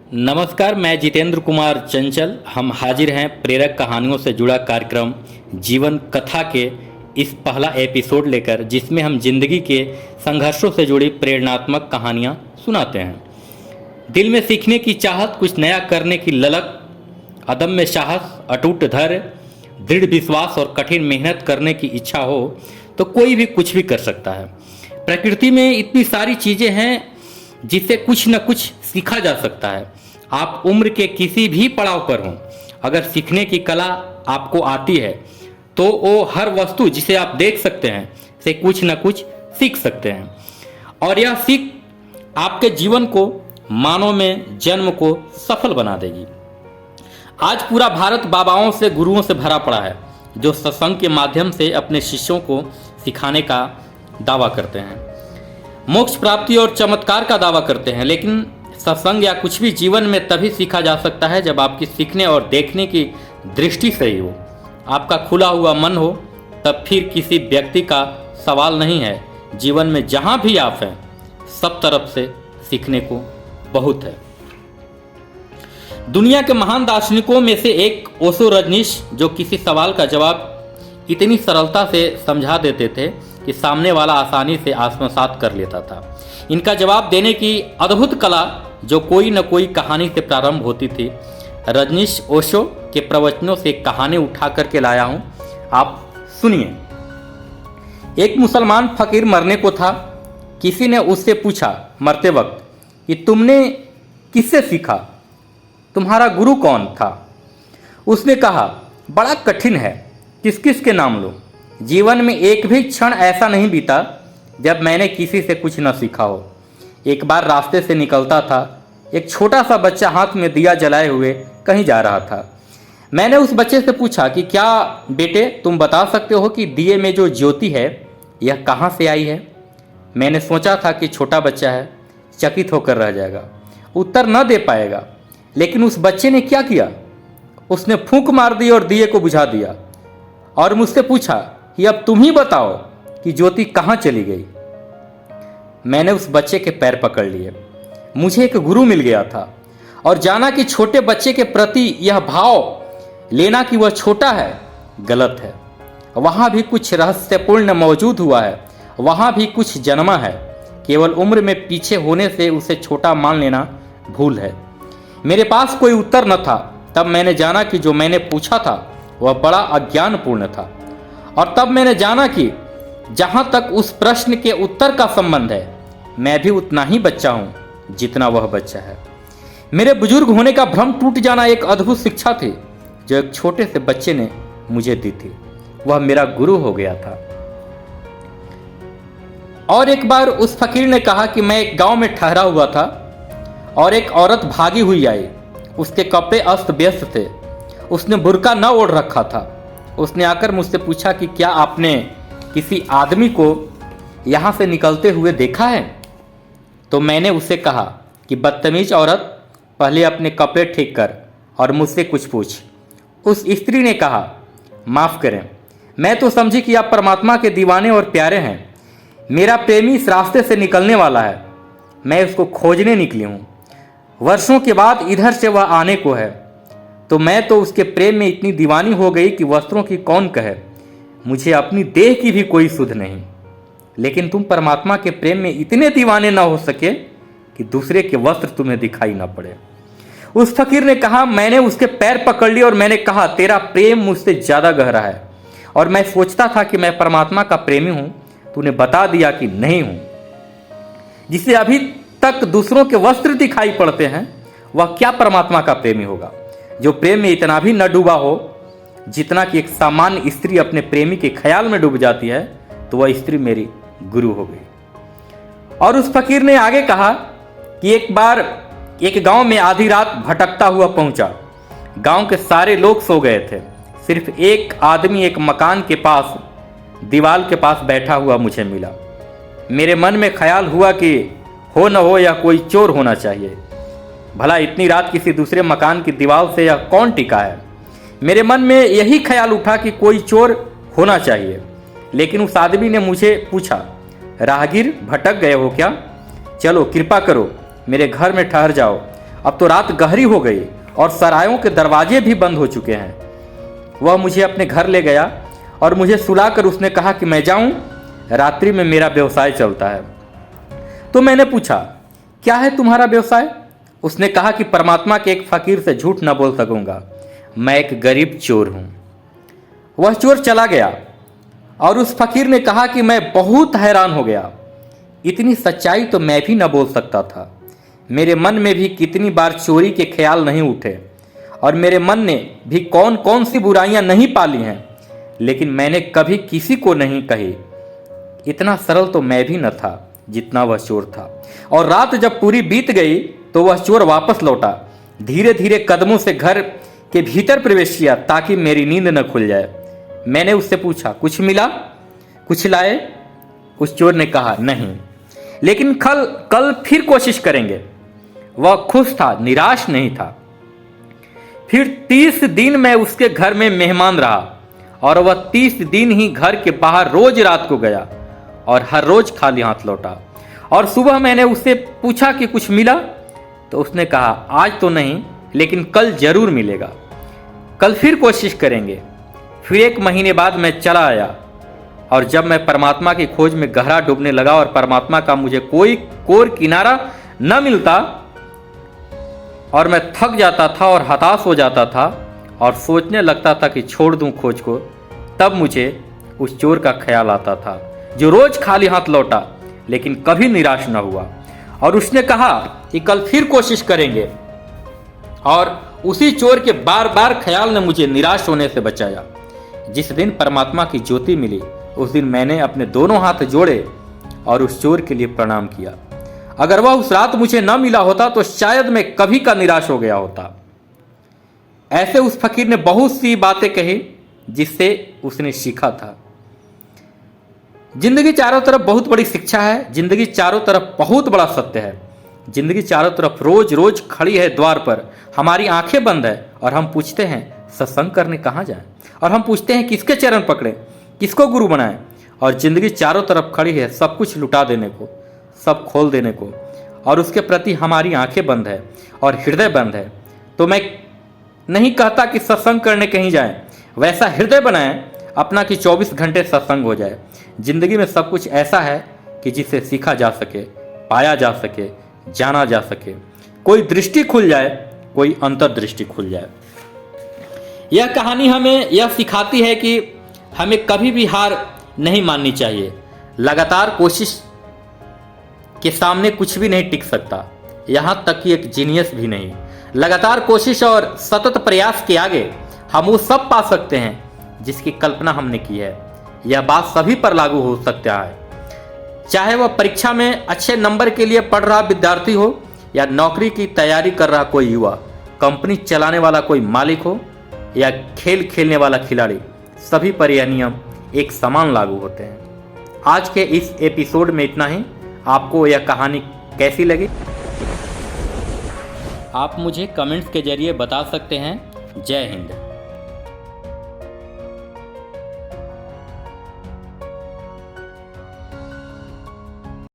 नमस्कार, मैं जितेंद्र कुमार चंचल। हम हाजिर हैं प्रेरक कहानियों से जुड़ा कार्यक्रम जीवन कथा के इस पहला एपिसोड लेकर, जिसमें हम जिंदगी के संघर्षों से जुड़ी प्रेरणात्मक कहानियां सुनाते हैं। दिल में सीखने की चाहत, कुछ नया करने की ललक, अदम्य साहस, अटूट धैर्य, दृढ़ विश्वास और कठिन मेहनत करने की इच्छा हो तो कोई भी कुछ भी कर सकता है। प्रकृति में इतनी सारी चीज़ें हैं जिससे कुछ न कुछ सीखा जा सकता है। आप उम्र के किसी भी पड़ाव पर हों, अगर सीखने की कला आपको आती है तो वो हर वस्तु जिसे आप देख सकते हैं से कुछ न कुछ सीख सकते हैं, और यह सीख आपके जीवन को, मानव में जन्म को सफल बना देगी। आज पूरा भारत बाबाओं से, गुरुओं से भरा पड़ा है जो सत्संग के माध्यम से अपने शिष्यों को सिखाने का दावा करते हैं, मोक्ष प्राप्ति और चमत्कार का दावा करते हैं। लेकिन सत्संग या कुछ भी जीवन में तभी सीखा जा सकता है जब आपकी सीखने और देखने की दृष्टि सही हो, आपका खुला हुआ मन हो। तब फिर किसी व्यक्ति का सवाल नहीं है। जीवन में जहाँ भी आप हैं, सब तरफ से सीखने को बहुत है। दुनिया के महान दार्शनिकों में से एक ओशो रजनीश, जो किसी सवाल का जवाब इतनी सरलता से समझा देते थे कि सामने वाला आसानी से आत्मसात कर लेता था। इनका जवाब देने की अद्भुत कला जो कोई न कोई कहानी से प्रारंभ होती थी। रजनीश ओशो के प्रवचनों से कहानी उठा करके लाया हूं, आप सुनिए। एक मुसलमान फकीर मरने को था। किसी ने उससे पूछा मरते वक्त कि तुमने किससे सीखा, तुम्हारा गुरु कौन था? उसने कहा, बड़ा कठिन है, किस किस के नाम लो। जीवन में एक भी क्षण ऐसा नहीं बीता जब मैंने किसी से कुछ न सीखा हो। एक बार रास्ते से निकलता था, एक छोटा सा बच्चा हाथ में दिया जलाए हुए कहीं जा रहा था। मैंने उस बच्चे से पूछा कि क्या बेटे, तुम बता सकते हो कि दिए में जो ज्योति है यह कहाँ से आई है? मैंने सोचा था कि छोटा बच्चा है, चकित होकर रह जाएगा, उत्तर न दे पाएगा। लेकिन उस बच्चे ने क्या किया, उसने फूंक मार दी और दिए को बुझा दिया और मुझसे पूछा कि अब तुम ही बताओ कि ज्योति कहाँ चली गई। मैंने उस बच्चे के पैर पकड़ लिए। मुझे एक गुरु मिल गया था और जाना कि छोटे बच्चे के प्रति यह भाव लेना कि वह छोटा है गलत है। वहाँ भी कुछ रहस्यपूर्ण मौजूद हुआ है, वहाँ भी कुछ जन्मा है। केवल उम्र में पीछे होने से उसे छोटा मान लेना भूल है। मेरे पास कोई उत्तर न था। तब मैंने जाना कि जो मैंने पूछा था वह बड़ा अज्ञानपूर्ण था, और तब मैंने जाना कि जहाँ तक उस प्रश्न के उत्तर का संबंध है, मैं भी उतना ही बच्चा हूँ जितना वह बच्चा है। मेरे बुजुर्ग होने का भ्रम टूट जाना एक अद्भुत शिक्षा थी जो एक छोटे से बच्चे ने मुझे दी थी। वह मेरा गुरु हो गया था। और एक बार उस फकीर ने कहा कि मैं एक गांव में ठहरा हुआ था और एक औरत भागी हुई आई। उसके कपड़े अस्त व्यस्त थे, उसने बुर्का न ओढ़ रखा था। उसने आकर मुझसे पूछा कि क्या आपने किसी आदमी को यहाँ से निकलते हुए देखा है? तो मैंने उसे कहा कि बदतमीज औरत, पहले अपने कपड़े ठीक कर और मुझसे कुछ पूछ। उस स्त्री ने कहा, माफ़ करें, मैं तो समझी कि आप परमात्मा के दीवाने और प्यारे हैं। मेरा प्रेमी इस रास्ते से निकलने वाला है, मैं उसको खोजने निकली हूँ। वर्षों के बाद इधर से वह आने को है, तो मैं तो उसके प्रेम में इतनी दीवानी हो गई कि वस्त्रों की कौन कहे। मुझे अपनी देह की भी कोई सुध नहीं। लेकिन तुम परमात्मा के प्रेम में इतने दीवाने ना हो सके कि दूसरे के वस्त्र तुम्हें दिखाई ना पड़े। उस फकीर ने कहा, मैंने उसके पैर पकड़ लिए और मैंने कहा, तेरा प्रेम मुझसे ज़्यादा गहरा है और मैं सोचता था कि मैं परमात्मा का प्रेमी हूँ, तूने बता दिया कि नहीं हूँ। जिसे अभी तक दूसरों के वस्त्र दिखाई पड़ते हैं वह क्या परमात्मा का प्रेमी होगा, जो प्रेम में इतना भी न डूबा हो जितना कि एक सामान्य स्त्री अपने प्रेमी के ख्याल में डूब जाती है। तो वह स्त्री मेरी गुरु हो गई। और उस फकीर ने आगे कहा कि एक बार एक गांव में आधी रात भटकता हुआ पहुंचा। गांव के सारे लोग सो गए थे, सिर्फ एक आदमी एक मकान के पास दीवार के पास बैठा हुआ मुझे मिला। मेरे मन में ख्याल हुआ कि हो न हो यह कोई चोर होना चाहिए। भला इतनी रात किसी दूसरे मकान की दीवार से यह कौन टिका है? मेरे मन में यही ख्याल उठा कि कोई चोर होना चाहिए। लेकिन उस आदमी ने मुझे पूछा, राहगीर भटक गए हो क्या? चलो कृपा करो मेरे घर में ठहर जाओ अब तो रात गहरी हो गई और सरायों के दरवाजे भी बंद हो चुके हैं। वह मुझे अपने घर ले गया और मुझे सुलाकर उसने कहा कि मैं जाऊं, रात्रि में मेरा व्यवसाय चलता है। तो मैंने पूछा, क्या है तुम्हारा व्यवसाय? उसने कहा कि परमात्मा के एक फकीर से झूठ न बोल सकूंगा, मैं एक गरीब चोर हूं। वह चोर चला गया और उस फकीर ने कहा कि मैं बहुत हैरान हो गया, इतनी सच्चाई तो मैं भी न बोल सकता था। मेरे मन में भी कितनी बार चोरी के ख्याल नहीं उठे और मेरे मन ने भी कौन कौन सी बुराइयां नहीं पाली हैं, लेकिन मैंने कभी किसी को नहीं कही। इतना सरल तो मैं भी न था जितना वह चोर था। और रात जब पूरी बीत गई तो वह चोर वापस लौटा, धीरे धीरे कदमों से घर के भीतर प्रवेश किया ताकि मेरी नींद न खुल जाए। मैंने उससे पूछा, कुछ मिला, कुछ लाए? उस चोर ने कहा, नहीं, लेकिन कल फिर कोशिश करेंगे। वह खुश था, निराश नहीं था। फिर 30 दिन मैं उसके घर में मेहमान रहा और वह 30 दिन ही घर के बाहर रोज रात को गया और हर रोज खाली हाथ लौटा। और सुबह मैंने उससे पूछा कि कुछ मिला, तो उसने कहा, आज तो नहीं, लेकिन कल जरूर मिलेगा, कल फिर कोशिश करेंगे। फिर 1 महीने बाद मैं चला आया और जब मैं परमात्मा की खोज में गहरा डूबने लगा और परमात्मा का मुझे कोई कोर किनारा न मिलता और मैं थक जाता था और हताश हो जाता था और सोचने लगता था कि छोड़ दूं खोज को, तब मुझे उस चोर का ख्याल आता था जो रोज खाली हाथ लौटा लेकिन कभी निराश न हुआ। और उसने कहा कि कल फिर कोशिश करेंगे। और उसी चोर के बार बार ख्याल ने मुझे निराश होने से बचाया। जिस दिन परमात्मा की ज्योति मिली उस दिन मैंने अपने दोनों हाथ जोड़े और उस चोर के लिए प्रणाम किया। अगर वह उस रात मुझे न मिला होता तो शायद मैं कभी का निराश हो गया होता। ऐसे उस फकीर ने बहुत सी बातें कही जिससे उसने सीखा था। जिंदगी चारों तरफ बहुत बड़ी शिक्षा है, जिंदगी चारों तरफ बहुत बड़ा सत्य है। जिंदगी चारों तरफ रोज रोज खड़ी है द्वार पर, हमारी आंखें बंद है और हम पूछते हैं सत्संग करने कहाँ जाएं, और हम पूछते हैं किसके चरण पकड़े, किसको गुरु बनाएं। और जिंदगी चारों तरफ खड़ी है सब कुछ लुटा देने को, सब खोल देने को, और उसके प्रति हमारी आंखें बंद है और हृदय बंद है। तो मैं नहीं कहता कि सत्संग करने कहीं जाएं, वैसा हृदय बनाएं अपना कि 24 घंटे सत्संग हो जाए। जिंदगी में सब कुछ ऐसा है कि जिसे सीखा जा सके, पाया जा सके, जाना जा सके। कोई दृष्टि खुल जाए, कोई अंतर्दृष्टि खुल जाए। यह कहानी हमें यह सिखाती है कि हमें कभी भी हार नहीं माननी चाहिए। लगातार कोशिश के सामने कुछ भी नहीं टिक सकता, यहाँ तक कि एक जीनियस भी नहीं। लगातार कोशिश और सतत प्रयास के आगे हम वो सब पा सकते हैं जिसकी कल्पना हमने की है। यह बात सभी पर लागू हो सकता है, चाहे वह परीक्षा में अच्छे नंबर के लिए पढ़ रहा विद्यार्थी हो या नौकरी की तैयारी कर रहा कोई युवा, कंपनी चलाने वाला कोई मालिक हो या खेल खेलने वाला खिलाड़ी, सभी पर यह नियम एक समान लागू होते हैं। आज के इस एपिसोड में इतना ही। आपको यह कहानी कैसी लगी आप मुझे कमेंट्स के जरिए बता सकते हैं। जय हिंद।